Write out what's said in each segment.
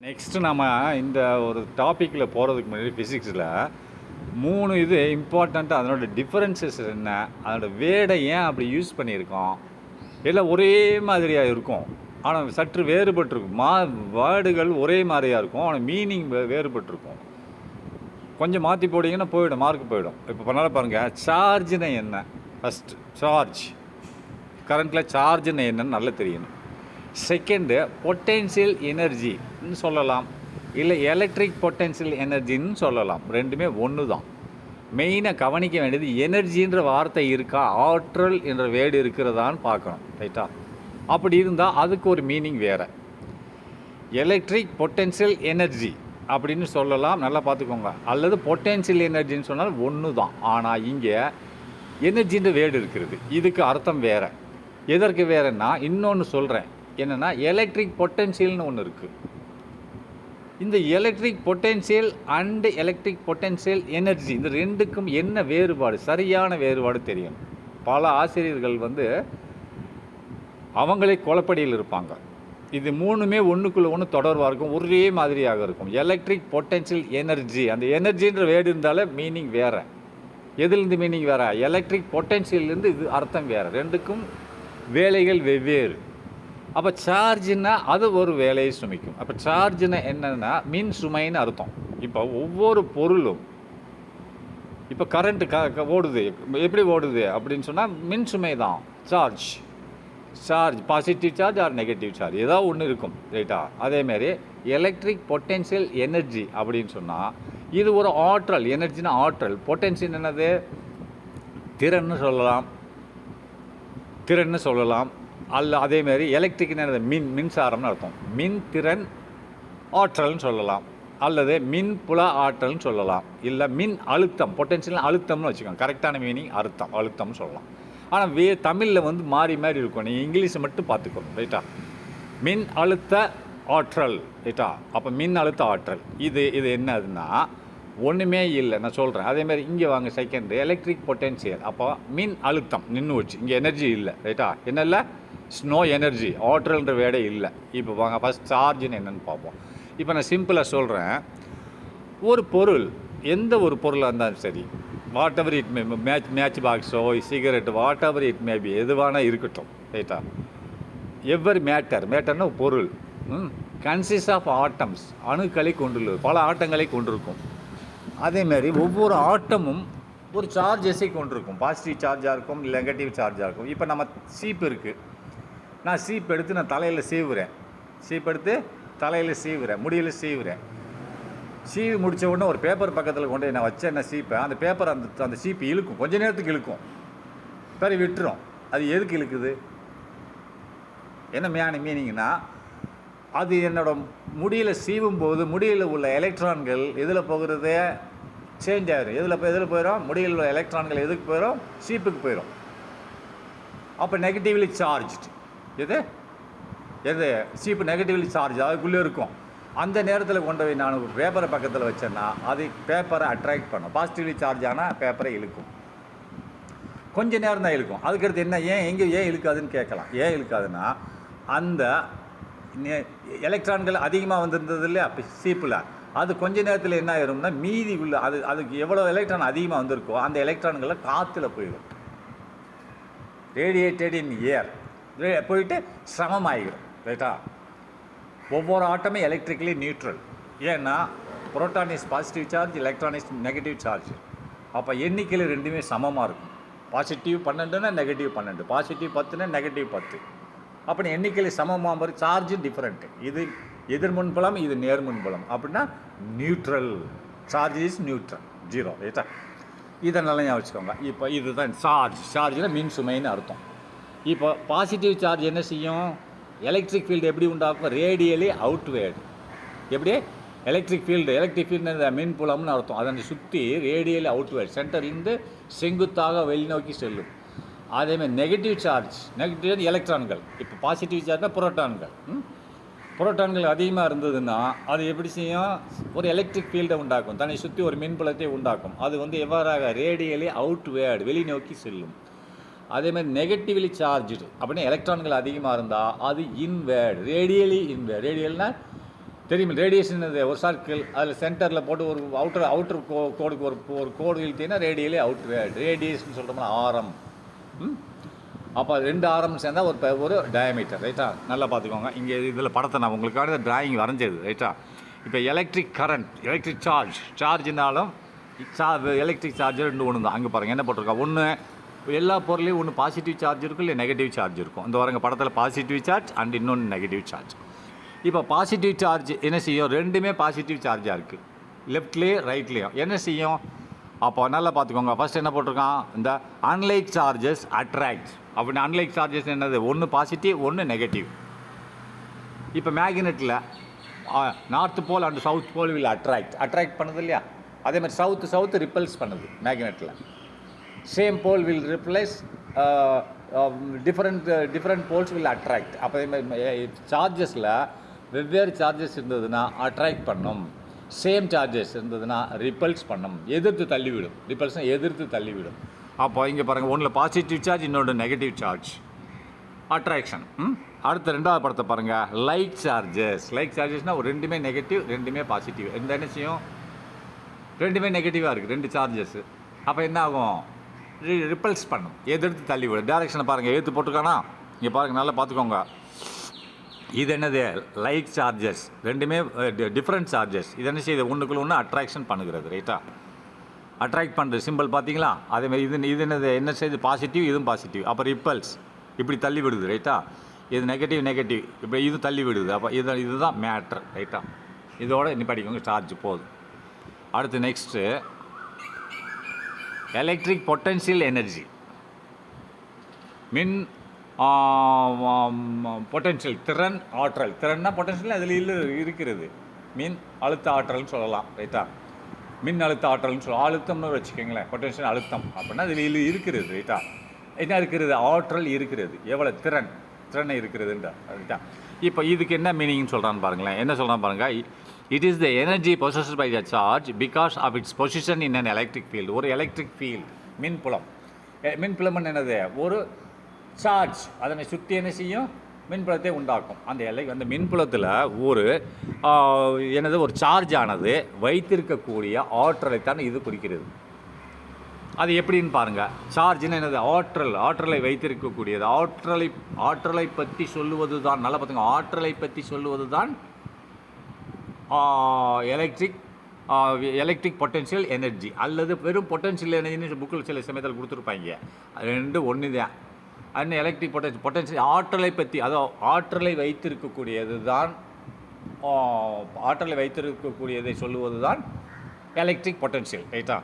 Next நம்ம இந்த ஒரு டாப்பிக்கில் போகிறதுக்கு முன்னாடி ஃபிசிக்ஸில் 3 இது இம்பார்ட்டண்ட்டாக அதனோட டிஃபரன்சஸ் என்ன, அதனோட வேர்டை ஏன் அப்படி யூஸ் பண்ணியிருக்கோம், எல்லாம் ஒரே மாதிரியாக இருக்கும். ஆனால் சற்று வேறுபட்டிருக்கும். வேர்டுகள் ஒரே மாதிரியாக இருக்கும், ஆனால் மீனிங் வேறுபட்டிருக்கும். கொஞ்சம் மாற்றி போட்டிங்கன்னா போயிடும், மார்க் போயிடும். இப்போ பண்ணாலும் பாருங்கள், சார்ஜுன்னு என்ன, ஃபஸ்ட்டு சார்ஜ், கரண்ட்டில் சார்ஜுன்னு என்னன்னு நல்லா தெரியணும். செகண்டு பொட்டென்ஷியல் எனர்ஜின்னு சொல்லலாம், இல்லை எலக்ட்ரிக் பொட்டென்ஷியல் எனர்ஜின்னு சொல்லலாம். ரெண்டுமே ஒன்று தான். மெயினாக கவனிக்க வேண்டியது எனர்ஜின்ற வார்த்தை இருக்கா, ஆற்றல் என்ற வேர்டு இருக்கிறதான்னு பார்க்கணும். ரைட்டா? அப்படி இருந்தால் அதுக்கு ஒரு மீனிங் வேறு. எலக்ட்ரிக் பொட்டென்ஷியல் எனர்ஜி அப்படின்னு சொல்லலாம், நல்லா பார்த்துக்கோங்க. அல்லது பொட்டென்ஷியல் எனர்ஜின்னு சொன்னால் ஒன்று தான். ஆனால் இங்கே எனர்ஜின்ற வேர்டு இருக்கிறது, இதுக்கு அர்த்தம் வேறு. எதற்கு வேறுன்னா இன்னொன்று சொல்கிறேன். என்னென்னா எலக்ட்ரிக் பொட்டென்ஷியல்னு ஒன்று இருக்குது. இந்த electric potential and electric potential energy, இந்த ரெண்டுக்கும் என்ன வேறுபாடு, சரியான வேறுபாடு தெரியும். பல ஆசிரியர்கள் அவங்களே குழப்படியில் இருப்பாங்க. இது மூணுமே ஒன்றுக்குள்ளே ஒன்று தொடர்பாக இருக்கும், ஒரே மாதிரியாக இருக்கும். எலக்ட்ரிக் பொட்டென்ஷியல் எனர்ஜி, அந்த எனர்ஜின்ற வேர்டு இருந்தாலே மீனிங் வேறு. எதுலேருந்து மீனிங் வேறு? எலக்ட்ரிக் பொட்டென்ஷியல்லேருந்து இது அர்த்தம் வேறு. ரெண்டுக்கும் வேலைகள் வெவ்வேறு. அப்போ சார்ஜுன்னா அது ஒரு வேலையை சுமைக்கும். அப்போ சார்ஜுன்னா என்னென்னா மின் சுமைன்னு அர்த்தம். இப்போ ஒவ்வொரு பொருளும், இப்போ கரண்ட்டு ஓடுது, எப்படி ஓடுது அப்படின்னு சொன்னால் மின் சுமை தான் charge. Positive charge or negative charge ஏதோ ஒன்று இருக்கும். ரைட்டா? அதேமாரி எலக்ட்ரிக் பொட்டென்ஷியல் எனர்ஜி அப்படின்னு சொன்னால் இது ஒரு ஆற்றல். எனர்ஜினா ஆற்றல். பொட்டென்ஷியல் என்னது? திறன்னு சொல்லலாம். அதேமாரி எலக்ட்ரிக்னு என்னது? மின்சாரம்னு அர்த்தம். மின் திறன் ஆற்றல்னு சொல்லலாம், அல்லது மின் புல ஆற்றல்னு சொல்லலாம், இல்லை மின் அழுத்தம். பொட்டென்ஷியல் அழுத்தம்னு வச்சுக்கோங்க, கரெக்டான மீனிங் அழுத்தம்னு சொல்லலாம். ஆனால் தமிழில் மாறி இருக்கும். நீங்கள் இங்கிலீஷை மட்டும் பார்த்துக்கணும். ரைட்டா? மின் அழுத்த ஆற்றல். ரைட்டா? அப்போ மின் அழுத்த ஆற்றல் இது என்னதுன்னா ஒன்றுமே இல்லை, நான் சொல்கிறேன். அதேமாதிரி இங்கே வாங்க, செகண்ட் எலக்ட்ரிக் பொட்டென்ஷியல். அப்போ மின் அழுத்தம் நின்று வச்சு, இங்கே எனர்ஜி இல்லை. ரைட்டா? என்ன இல்லை? ஸ்னோ எனர்ஜி, ஆற்றல்ன்ற வேடே இல்லை. இப்போ வாங்க ஃபஸ்ட் சார்ஜுன்னு என்னென்னு பார்ப்போம். இப்போ நான் சிம்பிளாக சொல்கிறேன். ஒரு பொருள், எந்த ஒரு பொருளாக இருந்தாலும் சரி, whatever it may, match பாக்ஸோ cigarette, whatever it may be, எதுவானா இருக்கட்டும். ரைட்டா? எவ்வரி மேட்டர்னா பொருள் கன்சிஸ்ட் ஆஃப் ஆட்டம்ஸ், அணுக்களை கொண்டுள்ளது, பல ஆட்டங்களை கொண்டிருக்கும். அதேமாரி ஒவ்வொரு ஆட்டமும் ஒரு சார்ஜஸை கொண்டிருக்கும். பாசிட்டிவ் சார்ஜாக இருக்கும், நெகட்டிவ் சார்ஜாக இருக்கும். இப்போ நம்ம சீப்பு இருக்குது, நான் சீப் எடுத்து நான் தலையில் சீவுறேன், முடியில் சீவுறேன். சீவி முடித்த உடனே ஒரு பேப்பர் பக்கத்தில் கொண்டு நான் வச்சேன், என்ன சீப்பை, அந்த பேப்பர் அந்த சீப்பு இழுக்கும், கொஞ்ச நேரத்துக்கு இழுக்கும், பிறகு விட்டுரும். அது எதுக்கு இழுக்குது? என்ன மீனிங்னா, அது என்னோட முடியில் சீவும் போது முடியில் உள்ள எலக்ட்ரான்கள் எதில் போகிறது? சேஞ்ச் ஆகிடும். எதில் போயிடும்? முடியில் உள்ள எலக்ட்ரான்கள் எதுக்கு போயிடும்? சீப்புக்கு போயிடும். அப்போ நெகட்டிவ்லி சார்ஜ்டு. எது சீப்பு நெகட்டிவ்லி சார்ஜ், அதுக்குள்ளே இருக்கும். அந்த நேரத்தில் கொண்டு போய் நான் ஒரு பேப்பரை பக்கத்தில் வச்சேன்னா அது பேப்பரை அட்ராக்ட் பண்ணும். பாசிட்டிவ்லி சார்ஜ் ஆனால் பேப்பரை இழுக்கும். கொஞ்ச நேரம் தான் இழுக்கும். அதுக்கடுத்து என்ன, ஏன் இழுக்காதுன்னு கேட்கலாம். ஏன் இழுக்காதுன்னா, அந்த எலக்ட்ரான்கள் அதிகமாக வந்திருந்தது இல்லையா சீப்பில், அது கொஞ்ச நேரத்தில் என்ன ஆயிரும்னா மீதி உள்ள அதுக்கு எவ்வளோ எலக்ட்ரான் அதிகமாக வந்திருக்கோ அந்த எலக்ட்ரான்களை காற்றுல போயிடும். ரேடியேட்டட் இன் ஏர் போயிட்டு சிரமமாகிடும். ரைட்டா? ஒவ்வொரு ஆட்டமே எலக்ட்ரிக்கலி நியூட்ரல். ஏன்னா proton is positive charge, electron is negative charge. அப்போ எண்ணிக்கையில் ரெண்டுமே சமமாக இருக்கும். பாசிட்டிவ் 12னா நெகட்டிவ் 12, பாசிட்டிவ் 10னா நெகட்டிவ் 10. அப்படி எண்ணிக்கையில் சமமாக மாதிரி சார்ஜு டிஃப்ரெண்ட்டு. இது எதிர்முன்புலம், இது நேர்முன்புலம். அப்படின்னா நியூட்ரல் சார்ஜ் இஸ் நியூட்ரல், 0. ரைட்டா? இதை நல்லா ஞாபகம் வச்சுக்கோங்க. இப்போ இதுதான் சார்ஜில் மின் சுமைன்னு அர்த்தம். இப்போ பாசிட்டிவ் சார்ஜ் என்ன செய்யும்? எலக்ட்ரிக் ஃபீல்டு எப்படி உண்டாக்கும்? Radially outward. எப்படி? எலக்ட்ரிக் ஃபீல்டு மின் புலம்னு அர்த்தம். அதனை சுற்றி ரேடியலி அவுட்வேர்டு, சென்டர்லேருந்து செங்குத்தாக வெளிநோக்கி செல்லும். அதேமாதிரி நெகட்டிவ் சார்ஜ் எலக்ட்ரான்கள். இப்போ பாசிட்டிவ் சார்ஜ்னால் புரோட்டான்கள் அதிகமாக இருந்ததுன்னா அது எப்படி செய்யும்? ஒரு எலக்ட்ரிக் ஃபீல்டை உண்டாக்கும், தன்னை சுற்றி ஒரு மின்புலத்தை உண்டாக்கும். அது எவ்வாறாக? ரேடியலி அவுட்வேர்டு, வெளிநோக்கி செல்லும். அதேமாதிரி நெகட்டிவ்லி சார்ஜு அப்படின்னா எலக்ட்ரான்கள் அதிகமாக இருந்தால் அது இன்வேர்டு, ரேடியலி இன்வேர்டு. ரேடியல்னால் தெரியுமா? ரேடியேஷன் ஒரு சர்க்கிள், அதில் சென்டரில் போட்டு ஒரு அவுட்டர் கோடுக்கு ஒரு கோடு இழுத்தீங்கன்னா ரேடியலே ரேடியேஷன் சொல்கிறோம்னா ஆரம். அப்போ 2 ஆரம் சேர்ந்தால் ஒரு டயமீட்டர், ரைட்டா? நல்லா பார்த்துக்கோங்க. இங்கே இதில் படத்தை நான் உங்களுக்காக டிராயிங் வரைஞ்சது, ரைட்டா? இப்போ எலக்ட்ரிக் கரண்ட், எலக்ட்ரிக் சார்ஜ்னாலும் எலக்ட்ரிக் சார்ஜ் 2 ஒன்று தான். அங்கே பாருங்கள் என்ன போட்டிருக்கா, ஒன்று எல்லா பொருளையும் ஒன்று பாசிட்டிவ் சார்ஜ் இருக்கும், இல்லை நெகட்டிவ் சார்ஜ் இருக்கும். இந்த வரங்க படத்தில் பாசிட்டிவ் சார்ஜ் அண்ட் இன்னொன்று நெகட்டிவ் சார்ஜ். இப்போ பாசிட்டிவ் சார்ஜ் என்ன செய்யும்? ரெண்டுமே பாசிட்டிவ் சார்ஜாக இருக்குது, லெஃப்ட்லேயும் ரைட்லேயும். என்ன செய்யும்? அப்போ நல்லா பார்த்துக்கோங்க. ஃபஸ்ட் என்ன போட்டிருக்கான், இந்த அன்லைக் சார்ஜஸ் அட்ராக்ட். அப்படின்னு அன்லைக் சார்ஜஸ் என்னது? ஒன்று பாசிட்டிவ், ஒன்று நெகட்டிவ். இப்போ மேக்னெட்டில் north pole and south pole will attract பண்ணுது இல்லையா? அதே மாதிரி சவுத்து ரிப்பல்ஸ் பண்ணுது மேக்னெட்டில். Same pole will repel, different poles will attract. அப்போ அதே மாதிரி சார்ஜஸில் வெவ்வேறு சார்ஜஸ் இருந்ததுன்னா அட்ராக்ட் பண்ணும், சேம் சார்ஜஸ் இருந்ததுன்னா ரிப்பல்ஸ் பண்ணும், எதிர்த்து தள்ளிவிடும். ரிப்பல்ஸ்னால் எதிர்த்து தள்ளிவிடும். அப்போ இங்கே பாருங்கள், ஒன்றில் பாசிட்டிவ் சார்ஜ், இன்னொன்று நெகட்டிவ் சார்ஜ், அட்ராக்ஷன். அடுத்த 2வது படத்தை பாருங்கள், லைக் சார்ஜஸ்னால் ஒரு ரெண்டுமே நெகட்டிவ், ரெண்டுமே பாசிட்டிவ். இந்த என்ன செய்யும்? ரெண்டுமே நெகட்டிவாக இருக்குது, 2 சார்ஜஸ். அப்போ என்ன ஆகும்? ரிப்பல்ஸ் பண்ணும், எதிர்த்து தள்ளிவிடும். டேரெக்ஷனை பாருங்கள், எதிர்த்து போட்டிருக்கானா? இங்கே பாருங்கள், நல்லா பார்த்துக்கோங்க. இது என்னது? லைக் சார்ஜஸ், ரெண்டுமே டிஃப்ரெண்ட் சார்ஜஸ். இது என்ன செய்யுது? ஒன்றுக்குள்ள ஒன்று அட்ராக்ஷன் பண்ணுகிறது, ரைட்டா? அட்ராக்ட் பண்ணுறது சிம்பிள் பார்த்தீங்களா? அதேமாதிரி இது என்னது? என்ன செய்யுது? பாசிட்டிவ், இதுவும் பாசிட்டிவ். அப்போ ரிப்பல்ஸ் இப்படி தள்ளி விடுது, ரைட்டா? இது நெகட்டிவ் இப்போ இது தள்ளி விடுது. அப்போ இதுதான் மேட்ரு, ரைட்டா? இதோட படிக்கோங்க, சார்ஜ் போதும். அடுத்து நெக்ஸ்ட்டு எலக்ட்ரிக் பொட்டன்ஷியல் எனர்ஜி. மின் பொட்டன்ஷியல், திறன், ஆற்றல். திறன்னா பொட்டன்ஷியல் அதில் இருக்கிறது. மின் அழுத்த ஆற்றல்னு சொல்லலாம், ரைட்டா? மின் அழுத்த ஆற்றல்னு சொல்லலாம். அழுத்தம்னு வச்சுக்கோங்களேன், பொட்டன்ஷியல் அழுத்தம் அப்படின்னா அதில் இருக்கிறது, ரைட்டா? என்ன இருக்கிறது? ஆற்றல் இருக்கிறது. எவ்வளோ திறனை இருக்கிறதுன்ற, ரைட்டா? இப்போ இதுக்கு என்ன மீனிங்னு சொல்கிறான்னு பாருங்களேன். என்ன சொல்கிறான்னு பாருங்கள். It is the energy possessed by the charge because of its position in an electric field. ஒரு எலக்ட்ரிக் ஃபீல்டு, மின்புலம். மின்புலம்னு என்னது? ஒரு சார்ஜ் அதனை சுற்றி என்ன செய்யும்? மின்புலத்தை உண்டாக்கும். அந்த மின்புலத்தில் ஒரு சார்ஜ் ஆனது வைத்திருக்கக்கூடிய ஆற்றலைத்தான் இது குறிக்கிறது. அது எப்படின்னு பாருங்கள். சார்ஜ்னு என்னது? ஆற்றலை வைத்திருக்கக்கூடியது. ஆற்றலை பற்றி சொல்லுவது தான், நல்லா பார்த்துங்க, ஆற்றலை பற்றி சொல்லுவது தான் எலக்ட்ரிக் பொட்டன்ஷியல் எனர்ஜி. அல்லது வெறும் பொட்டன்ஷியல் எனர்ஜின்னு புக்கில் சில சமயத்தில் கொடுத்துருப்பாங்க. அது 2 ஒன்று தான். அந்த எலக்ட்ரிக் பொட்டன்ஷியல் ஆற்றலை பற்றி, அதாவது ஆற்றலை வைத்திருக்கக்கூடியது தான், ஆற்றலை வைத்திருக்கக்கூடியதை சொல்லுவது தான் எலக்ட்ரிக் பொட்டன்ஷியல், ரைட்டா?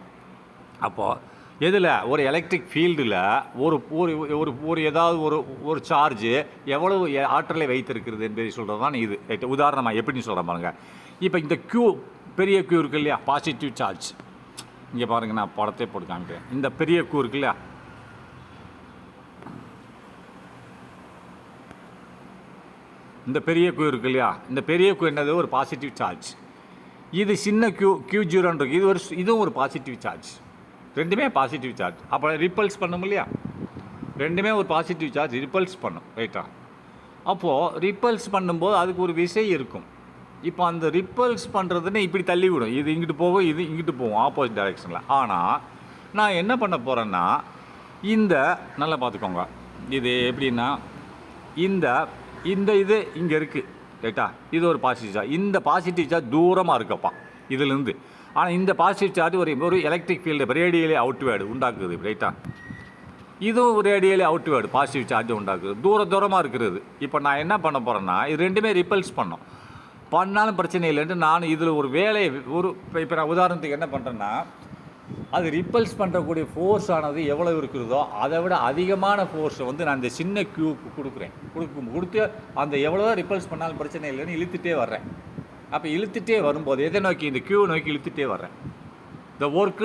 அப்போது எதில்? ஒரு எலக்ட்ரிக் ஃபீல்டில் ஒரு ஏதாவது ஒரு சார்ஜு எவ்வளவு ஆற்றலை வைத்திருக்கிறது என்பதை சொல்கிறது தான் இது, ரைட்டு? உதாரணமாக எப்படின்னு சொல்கிறேன் பாருங்கள். இப்போ இந்த பெரிய Q இருக்கு இல்லையா? Positive charge. இங்கே பாருங்கள், நான் படத்தை போட்டு காமிக்கிறேன். இந்த பெரிய Q இருக்கு இல்லையா? இந்த பெரிய Q இருக்கு இல்லையா? இந்த பெரிய Q என்னது? ஒரு பாசிட்டிவ் சார்ஜ். இது சின்ன Q0 இருக்குது, இதுவும் ஒரு பாசிட்டிவ் சார்ஜ். ரெண்டுமே பாசிட்டிவ் சார்ஜ். அப்போ ரிப்பல்ஸ் பண்ணும் இல்லையா? ரெண்டுமே ஒரு பாசிட்டிவ் சார்ஜ், ரிப்பல்ஸ் பண்ணும், ரைட்டா? அப்போது ரிப்பல்ஸ் பண்ணும்போது அதுக்கு ஒரு விசை இருக்கும். இப்போ அந்த ரிப்பல்ஸ் பண்ணுறதுன்னு இப்படி தள்ளிவிடும். இது இங்கிட்டு போகும், இது இங்கிட்டு போகும், ஆப்போசிட் டைரெக்ஷனில். ஆனால் நான் என்ன பண்ண போகிறேன்னா, நல்லா பார்த்துக்கோங்க, இது எப்படின்னா, இது இங்கே இருக்குது, ரைட்டா? இது ஒரு பாசிட்டிவ் சார்ஜ். இந்த பாசிட்டிவ் சார்ஜ் தூரமாக இருக்கப்பா இதுலேருந்து. ஆனால் இந்த பாசிட்டிவ் சார்ஜ் ஒரு எலக்ட்ரிக் ஃபீல்டு ரேடியலி அவுட்வேர்டு உண்டாக்குது, ரைட்டா? இதுவும் ரேடியலி அவுட்வேர்டு பாசிட்டிவ் சார்ஜ் உண்டாக்குது, தூரமாக இருக்கிறது. இப்போ நான் என்ன பண்ண போகிறேன்னா, இது ரெண்டுமே ரிப்பல்ஸ் பண்ணாலும் பிரச்சனை இல்லைன்ட்டு நான் இதில் ஒரு வேலையை இப்போ நான் உதாரணத்துக்கு என்ன பண்ணுறேன்னா, அது ரிப்பல்ஸ் பண்ணுறக்கூடிய ஃபோர்ஸ் ஆனது எவ்வளோ இருக்கிறதோ அதை விட அதிகமான ஃபோர்ஸை நான் இந்த சின்ன க்யூக்கு கொடுத்து அந்த எவ்வளோ ரிப்பல்ஸ் பண்ணாலும் பிரச்சனை இல்லைன்னு இழுத்துட்டே வர்றேன். அப்போ இழுத்துட்டே வரும்போது எதை நோக்கி? இந்த க்யூவை நோக்கி இழுத்துட்டே வர்றேன். இந்த ஒர்க்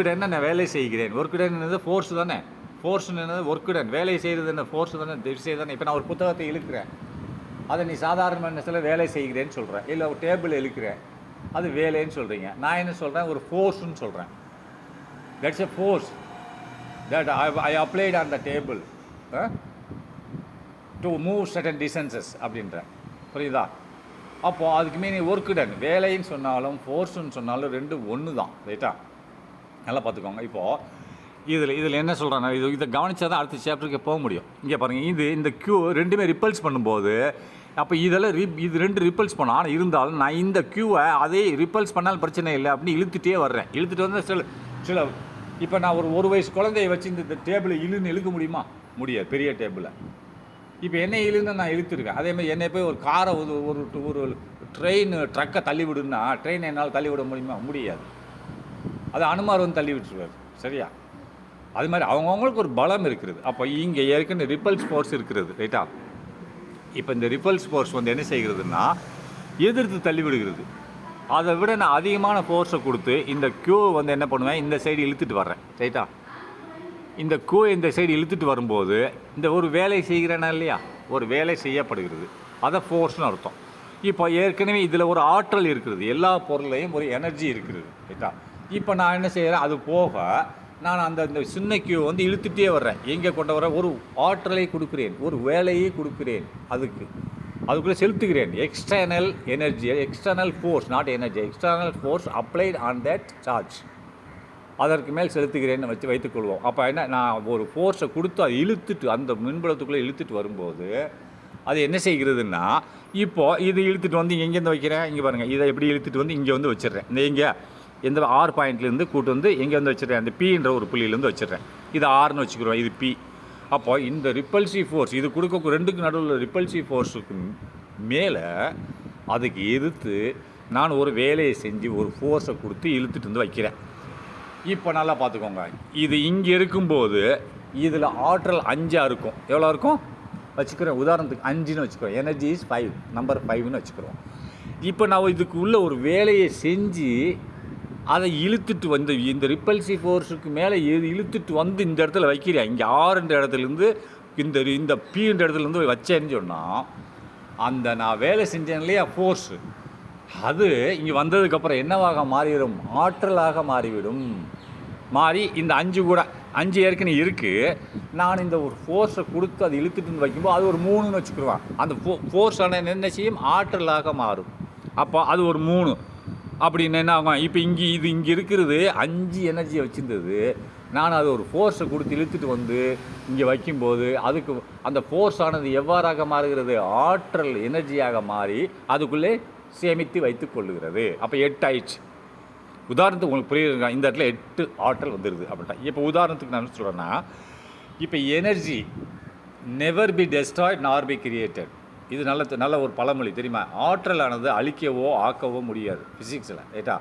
டன் நான் வேலை செய்கிறேன். ஒர்க் டன் என்னது? ஃபோர்ஸ் தானே. ஃபோர்ஸ்னு என்னது? Work done. வேலை செய்கிறது என்ன? ஃபோர்ஸ் தானே, திசை தானே. இப்போ நான் ஒரு புத்தகத்தை இழுக்கிறேன், அதை நீ சாதாரண மனசில் வேலை செய்கிறேன்னு சொல்கிறேன். இல்லை ஒரு டேபிள் இழுக்கிறேன், அது வேலைன்னு சொல்கிறீங்க. நான் என்ன சொல்கிறேன்? ஒரு ஃபோர்ஸ்ன்னு சொல்கிறேன். That's a force that I applied on the table to move certain distances அப்படின்றேன். புரியுதா? அப்போது அதுக்கு மீனிங் ஒர்க்கு டன். வேலைன்னு சொன்னாலும் ஃபோர்ஸ்ன்னு சொன்னாலும் ரெண்டும் ஒன்று தான். ரைட்டா? நல்லா பார்த்துக்கோங்க. இப்போது இதில் என்ன சொல்கிறேன்னா, இதை கவனித்தா தான் அடுத்த சாப்டருக்கு போக முடியும். இங்கே பாருங்கள், இந்த க்யூ ரெண்டுமே ரிப்பல்ஸ் பண்ணும்போது, அப்போ இதெல்லாம் இது ரெண்டு ரிப்பல்ஸ் பண்ணோம். ஆனால் இருந்தாலும் நான் இந்த க்யூவை அதே ரிப்பல்ஸ் பண்ணாலும் பிரச்சனை இல்லை அப்படின்னு இழுத்துகிட்டே வர்றேன். இழுத்துட்டு வந்து சில இப்போ நான் ஒரு வயசு குழந்தைய வச்சு இந்த டேபிளை இழுக்க முடியுமா? முடியாது, பெரிய டேபிளை. இப்போ என்னை இழுன்னு நான் இழுத்துருக்கேன். அதேமாதிரி என்னை போய் ஒரு காரை ஒரு ட்ரக்கை தள்ளி விடுன்னா ட்ரெயின் என்னால் தள்ளி விட முடியுமா? முடியாது. அது அனுமார் வந்து தள்ளி விட்டுருவார். சரியா? அது மாதிரி அவங்கவுங்களுக்கு ஒரு பலம் இருக்கிறது. அப்போ இங்கே ஏற்கனவே ரிப்பல்ஸ் ஃபோர்ஸ் இருக்கிறது. ரைட்டா? இப்போ இந்த ரிப்பல்ஸ் ஃபோர்ஸ் வந்து என்ன செய்கிறதுனா எதிர்த்து தள்ளி விடுகிறது. அதை விட நான் அதிகமான ஃபோர்ஸை கொடுத்து இந்த க்யூ வந்து என்ன பண்ணுவேன், இந்த சைடு இழுத்துட்டு வர்றேன். ரைட்டா? இந்த க்யூ இந்த சைடு இழுத்துட்டு வரும்போது இந்த ஒரு வேலை செய்கிறேன்னா இல்லையா, ஒரு வேலை செய்யப்படுகிறது. அதை ஃபோர்ஸ்னு அர்த்தம். இப்போ ஏற்கனவே இதில் ஒரு ஆற்றல் இருக்கிறது. எல்லா பொருளையும் ஒரு எனர்ஜி இருக்கிறது. ரைட்டா? இப்போ நான் என்ன செய்கிறேன், அது போக நான் இந்த சின்ன க்யூ வந்து இழுத்துகிட்டே வர்றேன். எங்கே கொண்டு வர ஒரு ஆற்றலை கொடுக்குறேன், ஒரு வேலையை கொடுக்குறேன். அதுக்குள்ளே செலுத்துகிறேன். External energy, external force, not energy, external force applied on that charge. அதற்கு மேல் செலுத்துகிறேன்னு வைத்துக்கொள்வோம். அப்போ என்ன, நான் ஒரு ஃபோர்ஸை கொடுத்து அதை இழுத்துட்டு அந்த மின்புலத்துக்குள்ளே இழுத்துட்டு வரும்போது அது என்ன செய்கிறதுன்னா, இப்போது இது இழுத்துட்டு வந்து எங்கேருந்து வைக்கிறேன், இங்கே பாருங்கள், இதை எப்படி இழுத்துட்டு வந்து இங்கே வந்து வச்சிடுறேன். இங்கே எந்த ஆர் பாயிண்ட்லேருந்து கூட்டு வந்து எங்கே வந்து வச்சிடுறேன், அந்த பீன்ற ஒரு புள்ளியிலேருந்து வச்சிடுறேன். இது ஆர்னு வச்சுக்கிறோம், இது பி. அப்போ இந்த ரிப்பல்சிவ் ஃபோர்ஸ், இது கொடுக்க ரெண்டுக்கு நடுவில் ரிப்பல்சிவ் ஃபோர்ஸுக்கு மேலே அதுக்கு எதிர்த்து நான் ஒரு வேலையை செஞ்சு ஒரு ஃபோர்ஸை கொடுத்து இழுத்துட்டு வந்து வைக்கிறேன். இப்போ நல்லா பார்த்துக்கோங்க, இது இங்கே இருக்கும்போது இதில் ஆற்றல் 5 இருக்கும். எவ்வளோ இருக்கும் வச்சுக்கிறேன், உதாரணத்துக்கு 5ன்னு வச்சுக்கிறோம். எனர்ஜி இஸ் 5, நம்பர் 5ன்னு வச்சுக்கிறோம். இப்போ நான் இதுக்கு உள்ள ஒரு வேலையை செஞ்சு அதை இழுத்துட்டு வந்து இந்த ரிப்பல்சிவ் ஃபோர்ஸுக்கு மேலே இழுத்துட்டு வந்து இந்த இடத்துல வைக்கிறேன். இங்கே ஆறுன்ற இடத்துலேருந்து இந்த பீன்ற இடத்துலேருந்து வச்சேன்னு சொன்னால் அந்த நான் வேலை செஞ்சேன் இல்லையா ஃபோர்ஸு, அது இங்கே வந்ததுக்கப்புறம் என்னவாக மாறிவிடும், ஆற்றலாக மாறிவிடும். மாறி இந்த 5 ஏற்கனவே இருக்குது. நான் இந்த ஒரு ஃபோர்ஸை கொடுத்து அதை இழுத்துட்டு வைக்கும்போது அது ஒரு 3ன்னு வச்சுக்கிடுவான். அந்த ஃபோர்ஸான என்ன செய்யும், ஆற்றலாக மாறும். அப்போ அது ஒரு 3 அப்படின்னு என்ன ஆகும். இப்போ இங்கே இருக்கிறது 5 எனர்ஜியை வச்சுருந்தது. நான் அது ஒரு ஃபோர்ஸை கொடுத்து இழுத்துட்டு வந்து இங்கே வைக்கும்போது அதுக்கு அந்த ஃபோர்ஸானது எவ்வாறாக மாறுகிறது, ஆற்றல் எனர்ஜியாக மாறி அதுக்குள்ளே சேமித்து வைத்து கொள்ளுகிறது. அப்போ 8 ஆயிடுச்சு. உதாரணத்துக்கு உங்களுக்கு புரியுதுங்க, இந்த இடத்துல 8 ஆற்றல் வந்துடுது அப்படின்ட்டா. இப்போ உதாரணத்துக்கு நான் என்ன சொல்கிறேன்னா, இப்போ எனர்ஜி நெவர் பி டெஸ்ட்ராய்ட் நார் பி கிரியேட்டட். இது நல்ல ஒரு பழமொழி தெரியுமா. ஆற்றலானது அழிக்கவோ ஆக்கவோ முடியாது ஃபிசிக்ஸில். ரைட்டா?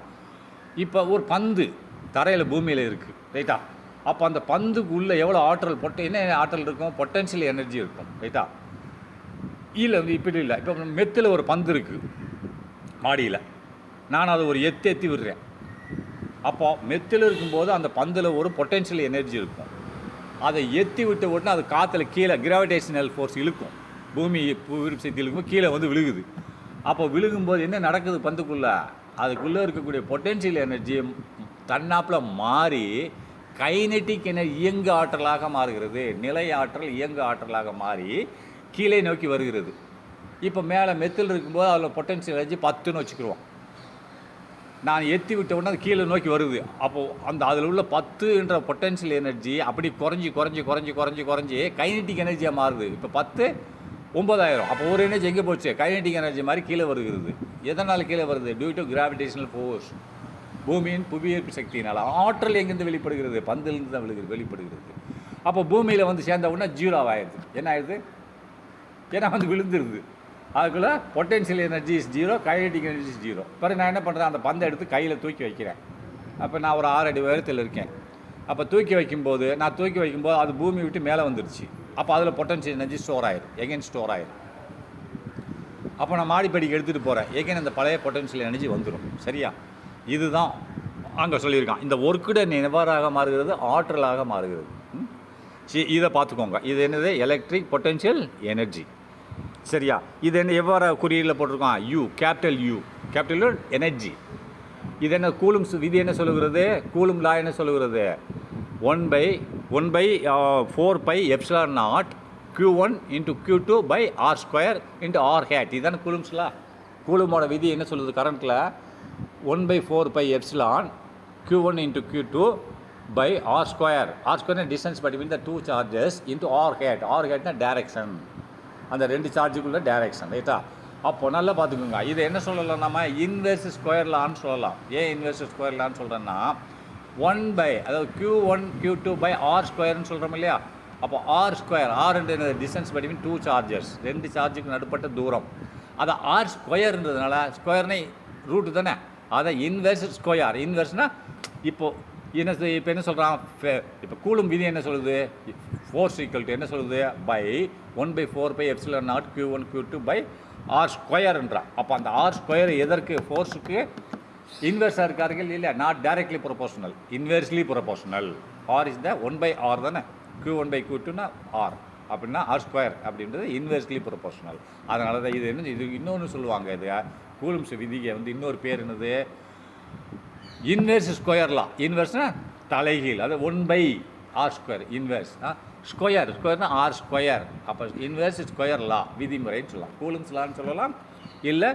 இப்போ ஒரு பந்து தரையில் பூமியில் இருக்குது. ரைட்டா? அப்போ அந்த பந்துக்கு உள்ளே எவ்வளோ ஆற்றல் என்ன ஆற்றல் இருக்கும், பொட்டன்ஷியல் எனர்ஜி இருக்கும். ரைட்டா? இல்லை இப்படி இல்லை. இப்போ மெத்தில் ஒரு பந்து இருக்குது மாடியில், நான் அதை ஒரு எத்தி விடுறேன். அப்போ மெத்தில் இருக்கும்போது அந்த பந்தில் ஒரு பொட்டன்ஷியல் எனர்ஜி இருக்கும். அதை எத்தி விட்ட உடனே அது காற்றுல கீழே கிராவிடேஷனல் ஃபோர்ஸ் இழுக்கும். பூமி புவியீர்ப்பு சக்தி இழுக்கும், கீழே வந்து விழுகுது. அப்போ விழுகும்போது என்ன நடக்குது, பந்துக்குள்ளே அதுக்குள்ளே இருக்கக்கூடிய பொட்டன்ஷியல் எனர்ஜி தன்னாப்பில் மாறி கைனெட்டிக் எனர்ஜி இயங்கு ஆற்றலாக மாறுகிறது. நிலை ஆற்றல் இயங்கு ஆற்றலாக மாறி கீழே நோக்கி வருகிறது. இப்போ மேலே மெத்தில் இருக்கும்போது அதில் பொட்டன்ஷியல் எனர்ஜி 10ன்னு வச்சுக்கிடுவோம். நான் எத்தி விட்ட உடனே அது கீழே நோக்கி வருது. அப்போது அதில் உள்ள 10ன்ற பொட்டன்ஷியல் எனர்ஜி அப்படி குறைஞ்சி கைனெட்டிக் எனர்ஜியாக மாறுது. இப்போ 10 9000. அப்போ ஒரு எனர்ஜி எங்கே போச்சு, கைனெட்டிக் எனர்ஜி மாதிரி கீழே வருகிறது. எதனால் கீழே வருது, டியூ டு கிராவிடேஷனல் ஃபோர்ஸ், பூமியின் புவியீர்ப்பு சக்தியினால். ஆற்றல் எங்கேருந்து வெளிப்படுகிறது, பந்திலிருந்து தான் வெளிப்படுகிறது. அப்போ பூமியில் வந்து சேர்ந்த உடனே 0 ஆயிடுது. என்ன ஆயிடுது, ஏன்னா வந்து விழுந்துருது. அதுக்குள்ளே potential energy is 0, kinetic energy is 0. பிறகு நான் என்ன பண்ணுறேன், அந்த பந்தை எடுத்து கையில் தூக்கி வைக்கிறேன். அப்போ நான் ஒரு 6 அடி உயரத்தில் இருக்கேன். அப்போ தூக்கி வைக்கும்போது அது பூமி விட்டு மேலே வந்துடுச்சு. அப்போ அதில் பொட்டன்ஷியல் எனர்ஜி ஸ்டோர் ஆயிடும். அப்போ நான் மாடிப்படிக்கு எடுத்துகிட்டு போகிறேன். ஏகேன் அந்த பழைய பொட்டன்ஷியல் எனர்ஜி வந்துடும். சரியா? இதுதான் அங்கே சொல்லியிருக்கான். இந்த ஒர்க்குடன் எவ்வாறாக மாறுகிறது, ஆற்றலாக மாறுகிறது. இதை பார்த்துக்கோங்க. இது என்னது, எலக்ட்ரிக் பொட்டன்ஷியல் எனர்ஜி. சரியா? இது என்ன எவ்வாறு குறியீடில் போட்டிருக்கோம், U, கேபிட்டல் எனர்ஜி. இது என்ன கூலும்ஸ் விதி என்ன சொல்லுகிறது, கூலும் லா என்ன சொல்லுகிறது, 1/4πε0 Q1 into Q2 by R square into R hat. இதுதானே கூலும்ஸ்ல. கூலுமோட விதி என்ன சொல்லுது கரண்ட்டில் 1/4 pi epsilon Q1 into Q2 by R square. R square distance between the two charges into R hat. R hatனா டைரக்ஷன், அந்த ரெண்டு சார்ஜுக்குள்ள டைரக்ஷன், ரைட்டா? அப்போ நல்லா பார்த்துக்கோங்க. இதை என்ன சொல்லலாம், நம்ம இன்வெர்ஸ் ஸ்கொயர் லான்னு சொல்லலாம். ஏன் இன்வெர்ஸ் ஸ்கொயர் லான்னு சொல்கிறேன்னா 1 by, அதாவது Q1 Q2 by R ஸ்கொயர்னு சொல்கிறோம் இல்லையா? அப்போ ஆர் ஸ்கொயர், ஆர்ன்றது டிஸ்டன்ஸ் பிட்வீன் டூ சார்ஜர்ஸ், ரெண்டு சார்ஜுக்கு நடுப்பட்ட தூரம். அதை ஆர் ஸ்கொயர்ன்றதுனால, ஸ்கொயர்னே ரூட்டு தானே, அதை இன்வெர்ஸ் ஸ்கொயர். இன்வெர்ஸ்னால் இப்போ என்ன சொல்கிறான், இப்போ கூலும் விதி என்ன சொல்லுது, ஃபோர்ஸ் ஈக்குவல் டு என்ன சொல்லுது, by 1/4 pi epsilon naught Q1 Q2 by R ஸ்கொயர்ன்றான். அப்போ அந்த ஆர் ஸ்கொயர் எதற்கு, ஃபோர்ஸுக்கு இன்வெர்ஸாக இருக்கார்கள் இல்லை, not directly proportional, inversely proportional. R is the 1/r தானே, Q1/Q2னா ஆர், அப்படின்னா ஆர் ஸ்கொயர் அப்படின்றது இன்வெர்ஸ்லி ப்ரொபோஷனல். அதனால தான் இது என்ன, இது இன்னொன்று சொல்லுவாங்க, இது கூலும்ஸ் விதியை இன்னொரு பேர் என்னது, இன்வெர்ஸ் ஸ்கொயர் லா. இன்வெர்ஸ்னால் தலைகீழ், அது 1/r ஸ்கொயர். இன்வெர்ஸ் ஸ்கொயர்னா ஆர் ஸ்கொயர். அப்போ இன்வெர்ஸ் ஸ்கொயர் லா விதிமுறைன்னு சொல்லலாம், கூலும்ஸ் லான்னு சொல்லலாம், இல்லை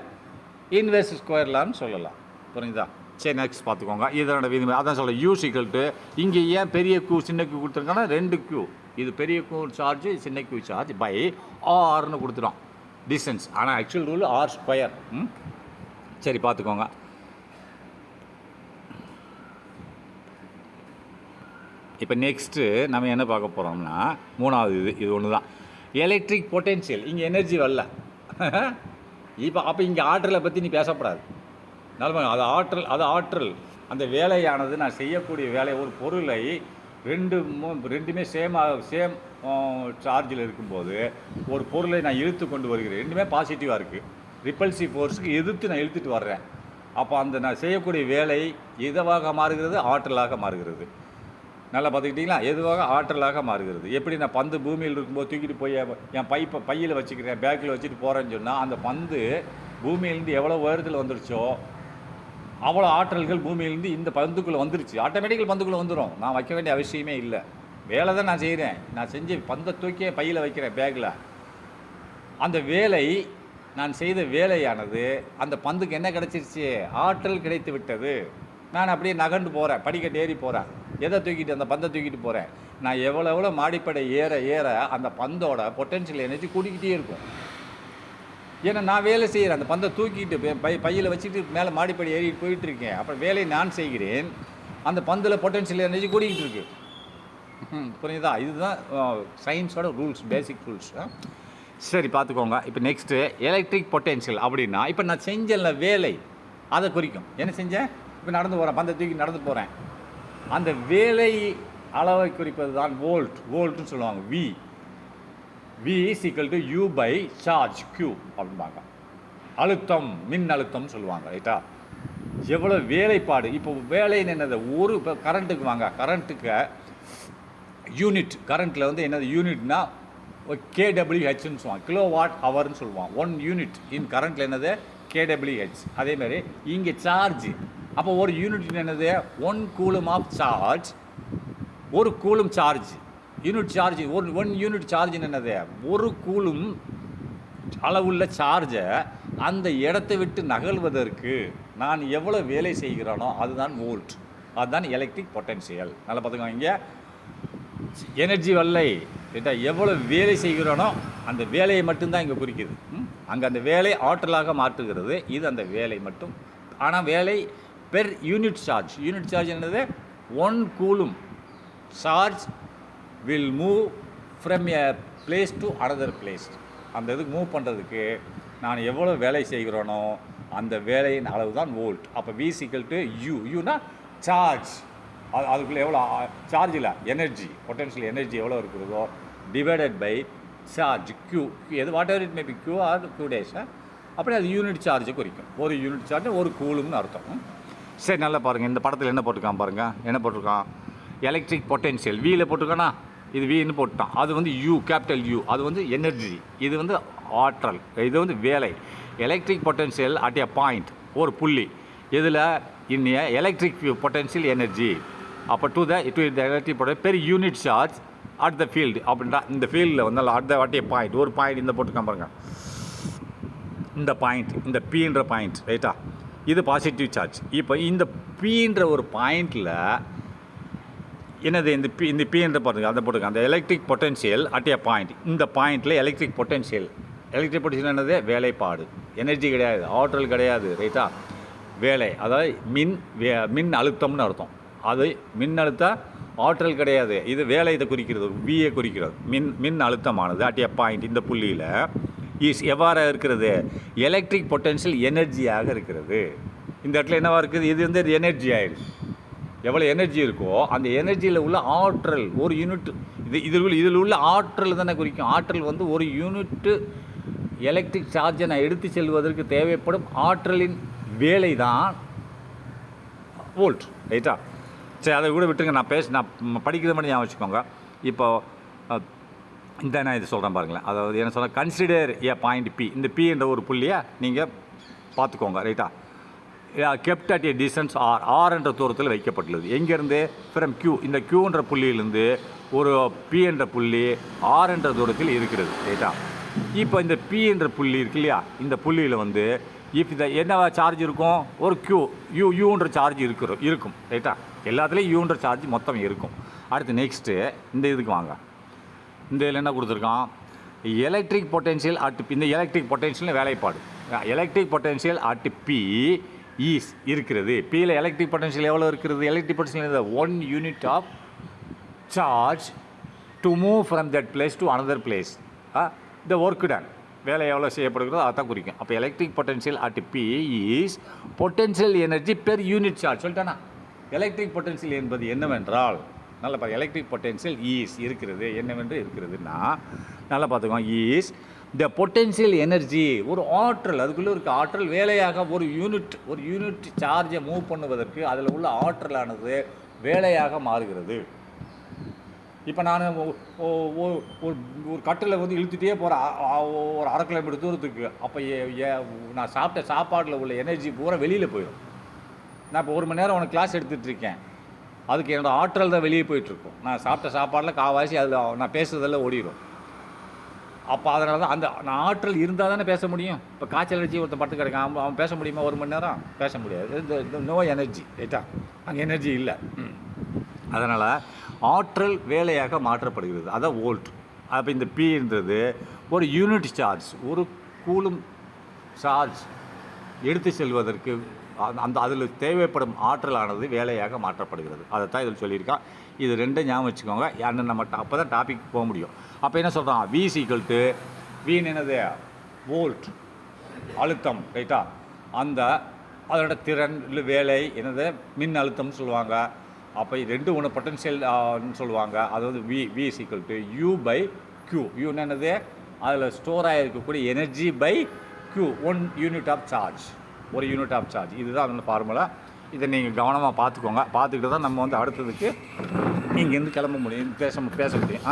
இன்வெர்ஸ் ஸ்கொயர் லான்னு சொல்லலாம். புரியுதா? சரி, நெக்ஸ்ட் பார்த்துக்கோங்க. இதனோட விதிமுறை அதான் சொல்ல, யூ ஈக்குவல் டு, இங்கே ஏன் பெரிய Q சின்ன Q கொடுத்துருக்காங்கன்னா 2 Q, இது பெரிய Q சார்ஜ், சின்ன Q சார்ஜ், பை ஆர்னு கொடுத்துட்டோம் டிஸ்டன்ஸ். ஆனால் ஆக்சுவல் ரூல் ஆர் ஸ்கொயர். சரி பார்த்துக்கோங்க. இப்போ நெக்ஸ்ட்டு நம்ம என்ன பார்க்க போகிறோம்னா, மூணாவது இது ஒன்று தான், எலக்ட்ரிக் பொட்டென்ஷியல். இங்கே எனர்ஜி வரல. இப்போ அப்போ இங்கே ஆற்றலை பற்றி நீ பேசப்படாது. அது ஆற்றல். அந்த வேலையானது, நான் செய்யக்கூடிய வேலை, ஒரு பொருளை ரெண்டுமே சேம் சார்ஜில் இருக்கும்போது ஒரு பொருளை நான் இழுத்து கொண்டு வருகிறேன், ரெண்டுமே பாசிட்டிவாக இருக்குது, ரிப்பல்சிவ் ஃபோர்ஸுக்கு எதிர்த்து நான் இழுத்துட்டு வர்றேன். அப்போ அந்த நான் செய்யக்கூடிய வேலை எதுவாக மாறுகிறது, ஆற்றலாக மாறுகிறது. நல்லா பார்த்துக்கிட்டிங்களா, எதுவாக ஆற்றலாக மாறுகிறது. எப்படி நான் பந்து பூமியில் இருக்கும்போது தூக்கிட்டு போய் என் பையில் வச்சுக்கிறேன், பேக்கில் வச்சுட்டு போகிறேன்னு சொன்னால், அந்த பந்து பூமியிலேருந்து எவ்வளோ உயரத்தில் வந்துருச்சோ அவ்வளோ ஆற்றல்கள் பூமியிலேருந்து இந்த பந்துக்குள்ளே வந்துருச்சு. ஆட்டோமேட்டிக்கல் பந்துக்குள்ளே வந்துடும், நான் வைக்க வேண்டிய அவசியமே இல்லை. வேலை தான் நான் செய்கிறேன், நான் செஞ்சு பந்தை தூக்கி பையில் வைக்கிறேன் பேக்கில். அந்த வேலை, நான் செய்த வேலையானது அந்த பந்துக்கு என்ன கிடச்சிருச்சு, ஆற்றல் கிடைத்து விட்டது. நான் அப்படியே நகர்ந்து போகிறேன், படிக்கட்டு ஏறி போகிறேன், எதை தூக்கிட்டு, அந்த பந்தை தூக்கிட்டு போகிறேன். நான் எவ்வளோ மாடிப்படை ஏற அந்த பந்தோட பொட்டென்ஷியல் எனர்ஜி கூட்டிக்கிட்டே இருக்கும். ஏன்னா நான் வேலை செய்கிறேன், அந்த பந்தை தூக்கிட்டு பையில் வச்சுட்டு மேலே மாடிப்படி ஏறிட்டு போயிட்டுருக்கேன். அப்புறம் வேலையை நான் செய்கிறேன், அந்த பந்தில் பொட்டென்ஷியல் எனர்ஜி கூட்டிக்கிட்டு இருக்கு. புரியுதா? இதுதான் சயின்ஸோட ரூல்ஸ், பேசிக் ரூல்ஸ். சரி பார்த்துக்கோங்க. இப்போ நெக்ஸ்ட்டு எலக்ட்ரிக் பொட்டென்ஷியல் அப்படின்னா, இப்போ நான் செஞ்சல வேலை அதை குறிக்கும். என்ன செஞ்சேன், இப்போ நடந்து போகிறேன், பந்தை தூக்கி நடந்து போகிறேன், அந்த வேலை அளவை குறிப்பது தான் வோல்ட்னு சொல்லுவாங்க. V is equal to U by charge Q அப்படிம்பாங்க. அழுத்தம், மின் அழுத்தம்னு சொல்லுவாங்க, ரைட்டா? எவ்வளோ வேலைப்பாடு. இப்போ வேலைன்னு என்னது, இப்போ கரண்ட்டுக்கு வாங்க, கரண்ட்டுக்கு யூனிட், கரண்ட்டில் என்னது யூனிட்னா KWHன்னு சொல்லுவாங்க, கிலோ வாட் ஹவர்னு சொல்லுவாங்க. 1 யூனிட் இன் கரண்ட்டில் என்னது KWH. அதேமாதிரி இங்கே சார்ஜ், அப்போ ஒரு யூனிட் என்னது 1 கூலும் ஆஃப் சார்ஜ், ஒரு coulomb charge. Unit charge, one unit charge என்னது, ஒரு கூலும் அளவுள்ள சார்ஜை அந்த இடத்தை விட்டு நகழ்வதற்கு நான் எவ்வளோ வேலை செய்கிறேனோ அதுதான் வோல்ட், அதுதான் எலக்ட்ரிக் பொட்டென்ஷியல். நல்லா பார்த்துக்கோங்க. இங்கே எனர்ஜி வல்லை, எவ்வளோ வேலை செய்கிறோனோ அந்த வேலையை மட்டும்தான் இங்கே குறிக்குது. அங்கே அந்த வேலை ஆற்றலாக மாற்றுகிறது, இது அந்த வேலை மட்டும். ஆனால் வேலை per unit charge. Unit charge என்னது, 1 coulomb charge will move from a place to another place. அந்த இதுக்கு மூவ் பண்ணுறதுக்கு நான் எவ்வளோ வேலை செய்கிறேனோ அந்த வேலையின் அளவு தான் வோல்ட். அப்போ V is equal to U. யூனா சார்ஜ், அதுக்குள்ளே எவ்வளோ சார்ஜ் இல்லை, எனர்ஜி, பொட்டென்ஷியல் எனர்ஜி எவ்வளோ இருக்கிறதோ டிவைடட் பை சார்ஜ் Q. எது whatever it may be, Q or Q டேஸ். அப்படி அது யூனிட் சார்ஜை குறிக்கும். ஒரு யூனிட் சார்ஜ் ஒரு கூலும்னு அர்த்தம். சரி நல்லா பாருங்கள், இந்த படத்தில் என்ன போட்டிருக்கான் பாருங்கள், என்ன போட்டிருக்கான், எலக்ட்ரிக் பொட்டென்ஷியல் வியில் போட்டிருக்கானா, இது வின்னு போட்டான். அது U, கேபிட்டல் U, அது எனர்ஜி, இது ஆற்றல், இது வேலை. Electric potential at a point, ஒரு புள்ளி, இதில் எலக்ட்ரிக் பொட்டென்ஷியல் எனர்ஜி. அப்போ to the electric potential per unit charge at the field அப்படின்றா இந்த ஃபீல்டில் வந்து அட் த வாட்டிய பாயிண்ட் ஒரு பாயிண்ட் இந்த போட்டுக்காம பாருங்க இந்த பாயிண்ட் இந்த பீன்ற பாயிண்ட் ரைட்டா இது பாசிட்டிவ் சார்ஜ். இப்போ இந்த பீன்ற ஒரு பாயிண்டில் என்னது இந்த பீன்ற பாருங்க அதை போட்டுங்க அந்த electric potential at A point இந்த பாயிண்டில் எலக்ட்ரிக் பொட்டன்ஷியல் என்னது வேலைப்பாடு எனர்ஜி கிடையாது ஆற்றல் கிடையாது ரைட்டா வேலை அதாவது மின் அழுத்தம்னு அர்த்தம். அது மின் அழுத்த ஆற்றல் கிடையாது இது வேலை இதை குறிக்கிறது வியை குறிக்கிறது மின் அழுத்தமானது அட் ஏ பாயிண்ட் இந்த புள்ளியில் எவ்வாறாக இருக்கிறது எலக்ட்ரிக் பொட்டன்ஷியல் எனர்ஜியாக இருக்கிறது. இந்த இடத்துல என்னவாக இருக்குது இது வந்து எனர்ஜி ஆகிடுச்சு. எவ்வளோ எனர்ஜி இருக்கோ அந்த எனர்ஜியில் உள்ள ஆற்றல் ஒரு யூனிட் இதில் உள்ள ஆற்றல் தானே குறிக்கும். ஆற்றல் வந்து ஒரு யூனிட்டு எலக்ட்ரிக் சார்ஜை நான் எடுத்து செல்வதற்கு தேவைப்படும் ஆற்றலின் வேலை தான் வோல்ட் ரைட்டா. சரி அதை கூட விட்டுருங்க நான் படிக்கிறது மட்டும் ஞாபகம் வச்சுக்கோங்க. இப்போ இந்த நான் இது சொல்கிறேன் பாருங்களேன். அதாவது என்ன சொல்கிறேன் கன்சிடர் ஏ பாயிண்ட் பி இந்த பி என்ற ஒரு புள்ளியை நீங்கள் பார்த்துக்கோங்க ரைட்டா. Kept at a distance R என்ற தூரத்தில் வைக்கப்பட்டுள்ளது. எங்கேருந்து ஃப்ரம் கியூ இந்த கியூன்ற புள்ளியிலிருந்து ஒரு பி என்ற புள்ளி ஆர் என்ற தூரத்தில் இருக்கிறது ரைட்டா. இப்போ இந்த பி என்ற புள்ளி இருக்கு இல்லையா இந்த புள்ளியில் வந்து இந்த என்ன சார்ஜ் இருக்கும் ஒரு யூன்ற சார்ஜ் இருக்கும் ரைட்டா. எல்லாத்துலேயும் யூன்ற சார்ஜ் மொத்தம் இருக்கும். அடுத்து நெக்ஸ்ட்டு இந்த இதுக்கு வாங்க. இந்த இதில் என்ன கொடுத்துருக்கான் எலக்ட்ரிக் பொட்டன்ஷியல் அட் இந்த எலக்ட்ரிக் பொட்டன்ஷியல் வேலைப்பாடு electric potential at P is இருக்கிறது. பியில் எலக்ட்ரிக் பொட்டன்ஷியல் எவ்வளோ இருக்கிறது electric potential 1 unit of charge to move from that place to another place. இந்த ஒர்க் டன் வேலை எவ்வளோ செய்யப்படுகிறதோ அதான் குறிக்கும். அப்போ electric potential at P is potential energy per unit charge சொல்லிட்டானா. எலக்ட்ரிக் பொட்டன்ஷியல் என்பது என்னவென்றால் நல்லா பார்த்து எலக்ட்ரிக் பொட்டன்ஷியல் ஈஸ் இருக்கிறது என்னவென்று இருக்கிறதுனா நல்லா பார்த்துக்கோங்க ஈஸ் த பொட்டன்ஷியல் எனர்ஜி ஒரு ஆற்றல் அதுக்குள்ளே இருக்க ஆற்றல் வேலையாக ஒரு யூனிட் சார்ஜை மூவ் பண்ணுவதற்கு அதில் உள்ள ஆற்றலானது வேலையாக மாறுகிறது. இப்போ நான் ஒரு கட்டில் வந்து இழுத்துகிட்டே போகிறேன் ஒரு 1/2 கிலோமீட்டர் தூரத்துக்கு. அப்போ நான் சாப்பிட்ட சாப்பாட்டில் உள்ள எனர்ஜி பூரா வெளியில் போயிடும். நான் இப்போ 1 மணி நேரம் உனக்கு கிளாஸ் எடுத்துகிட்டு இருக்கேன் அதுக்கு என்னோடய ஆற்றல் தான் வெளியே போயிட்டுருக்கும். நான் சாப்பிட்ட சாப்பாடில் காவாசி அதில் நான் பேசுறதெல்லாம் ஓடிடும். அப்போ அதனால தான் நான் ஆற்றல் இருந்தால் தானே பேச முடியும். இப்போ காய்ச்சல் அடிச்சு ஒருத்தன் பட்டு கிடக்கான் அவன் பேச முடியுமா 1 மணி நேரம் பேச முடியாது. இந்த நோ எனர்ஜி ரைட்டா அங்கே எனர்ஜி இல்லை. அதனால் ஆற்றல் வேலையாக மாற்றப்படுகிறது அதான் வோல்ட். அப்போ இந்த பின்றது ஒரு யூனிட் சார்ஜ் ஒரு கூலும் சார்ஜ் எடுத்து செல்வதற்கு அதில் தேவைப்படும் ஆற்றலானது வேலையாக மாற்றப்படுகிறது. அதைத்தான் இதில் சொல்லியிருக்கான். இது ரெண்டும் ஞாபகம் வச்சுக்கோங்க. யாருன்னு நம்ம அப்போ தான் டாபிக் போக முடியும். அப்போ என்ன சொல்கிறான் வி ஈக்குவல் வீன் என்னது வோல்ட் அழுத்தம் ரைட்டா. அதோட திறன் இல்லை வேலை என்னது மின் அழுத்தம்னு சொல்லுவாங்க. அப்போ ரெண்டு ஒன்று பொட்டன்ஷியல்னு சொல்லுவாங்க. அதாவது V equal U by Q யூன்னு என்னது அதில் ஸ்டோர் ஆகிருக்கக்கூடிய energy by Q 1 unit of charge ஒரு யூனிட் ஆஃப் சார்ஜ். இதுதான் அந்த ஃபார்முலா. இதை நீங்கள் கவனமாக பார்த்துக்கோங்க. பார்த்துக்கிட்டு தான் நம்ம வந்து அடுத்ததுக்கு இங்கேருந்து கிளம்ப முடியும் பேச முடியும்.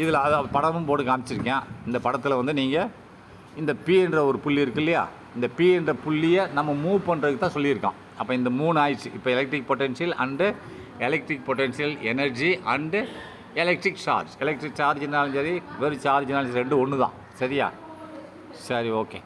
இதில் அதை படமும் போட்டு காமிச்சிருக்கேன். இந்த படத்தில் வந்து நீங்கள் இந்த பி என்ற ஒரு புள்ளி இருக்கு இல்லையா இந்த பி என்ற புள்ளியை நம்ம மூவ் பண்ணுறதுக்கு தான் சொல்லியிருக்கோம். அப்போ இந்த 3 ஆயிடுச்சு. இப்போ electric potential and electric potential energy and electric charge. Electric சார்ஜ்னாலும் சரி வெறும் சார்ஜ்னாலும் சரி ரெண்டும் ஒன்று தான் சரியா. சரி ஓகே.